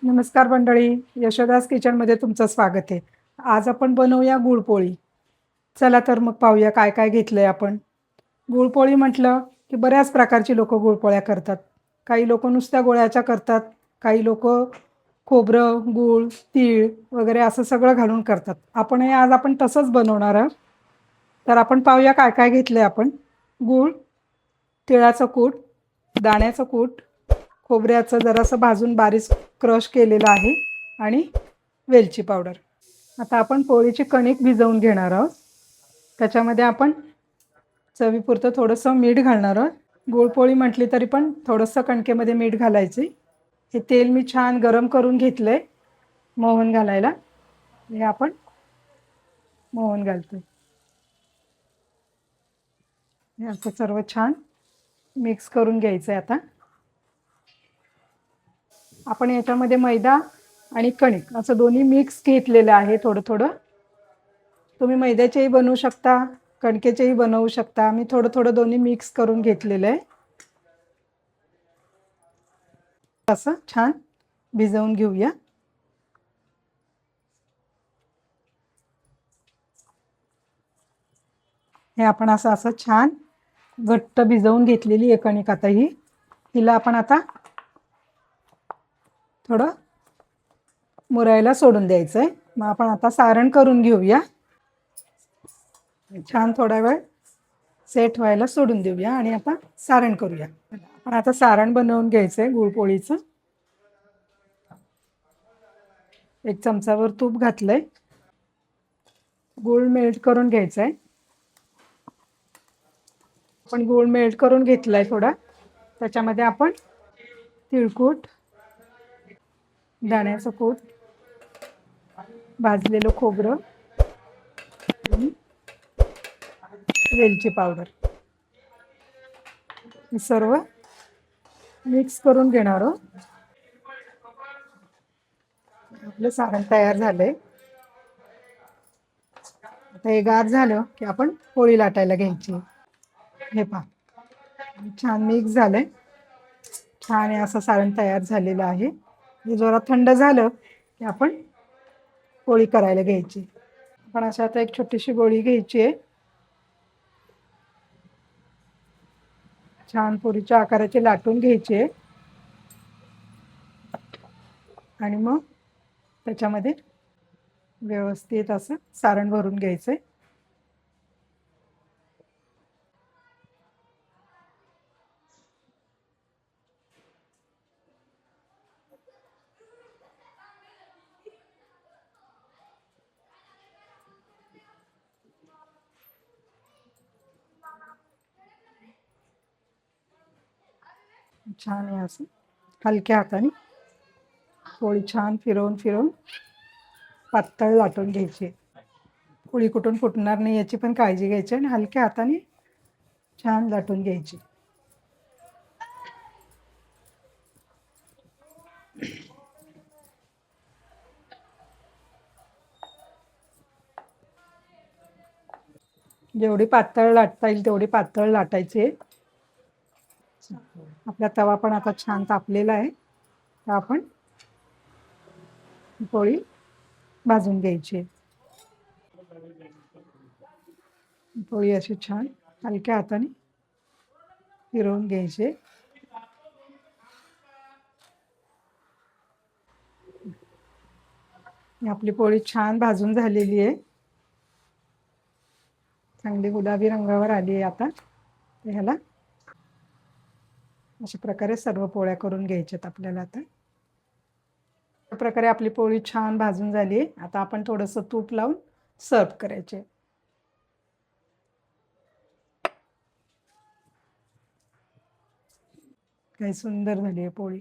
नमस्कार मंडळी, यशोदास किचनमध्ये तुमचं स्वागत आहे. आज आपण बनवूया गुळपोळी. चला तर मग पाहूया काय काय घेतलंय आपण. गुळपोळी म्हटलं की बऱ्याच प्रकारची लोकं गुळपोळ्या करतात. काही लोकं नुसत्या गुळाच्या करतात, काही लोकं खोबरं, गूळ, तीळ वगैरे असं सगळं घालून करतात. आपण तसंच बनवणार आहोत. तर आपण पाहूया काय काय घेतलंय आपण. गूळ, तिळाचं कूट, दाण्याचं कूट, खोबऱ्याचं जरासं भाजून बारीक क्रश केलेलं आहे आणि वेलची पावडर. आता आपण पोळीची कणिक भिजवून घेणार आहोत. त्याच्यामध्ये आपण चवीपुरतं थोडंसं मीठ घालणार आहोत. गुळपोळी म्हटली तरी पण थोडंसं कणकेमध्ये मीठ घालायचे. हे तेल मी छान गरम करून घेतलंय मोहन घालायला. हे आपण मोहन घालतोय. हे असं सर्व छान मिक्स करून घ्यायचं आहे. आता आपण याच्यामध्ये मैदा आणि कणिक असं दोन्ही मिक्स घेतलेलं आहे थोडं थोडं. तुम्ही मैद्याचेही बनवू शकता, कणकेचेही बनवू शकता. मी थोडं थोडं दोन्ही मिक्स करून घेतलेलं आहे. असं छान भिजवून घेऊया. हे आपण असं असं छान घट्ट भिजवून घेतलेली आहे कणिक. आता हिला आपण आता थोडं मुरायला सोडून द्यायचं आहे. मग आपण आता सारण करून घेऊया. छान थोडा वेळ सेट व्हायला सोडून देऊया आणि आता सारण करूया. आपण आता सारण बनवून घ्यायचं आहे गुळपोळीचं. एक चमचावर तूप घातलंय. गूळ मेल्ट करून घ्यायचा आहे. आपण गूळ मेल्ट करून घेतलाय थोडा. त्याच्यामध्ये आपण तिळकूट, दाण्याचं कूट, भाजलेलं खोबरं आणि वेलची पावडर हे सर्व मिक्स करून घेणार आहोत. आपलं सारण तयार झालंय. आता हे गार झालं की आपण पोळी लाटायला घ्यायची. हे पहा, छान मिक्स झालंय. छान हे असं सारण तयार झालेलं आहे. हे जरा थंड झालं की आपण पोळी करायला घ्यायची. आपण अशा आता एक छोटीशी गोळी घ्यायची आहे. छान पुरीच्या आकाराची लाटून घ्यायची आहे आणि मग त्याच्यामध्ये व्यवस्थित असं सारण भरून घ्यायचंय. छान आहे असं हलक्या हाताने पोळी छान फिरवून फिरवून पातळ लाटून घ्यायची. पोळी कुठून फुटणार नाही याची पण काळजी घ्यायची आणि हलक्या हाताने छान लाटून घ्यायची. जेवढी पातळ लाटता येईल तेवढी पातळ लाटायची. आपला तवा पण आता छान तापलेला आहे. तर आपण पोळी भाजून घ्यायची. पोळी अशी छान हलक्या हाताने फिरवून घ्यायची. आपली पोळी छान भाजून झालेली आहे. चांगली गुलाबी रंगावर आली आहे. आता ह्याला अशा प्रकारे सर्व पोळ्या करून घ्यायच्यात आपल्याला. आता अशा प्रकारे आपली पोळी छान भाजून झाली आहे. आता आपण थोडंसं तूप लावून सर्व करायचे. काही सुंदर झाली आहे पोळी.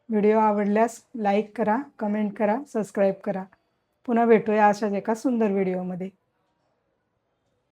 व्हिडिओ आवडल्यास लाईक करा, कमेंट करा, सबस्क्राईब करा. पुन्हा भेटूया अशाच एका सुंदर व्हिडिओमध्ये.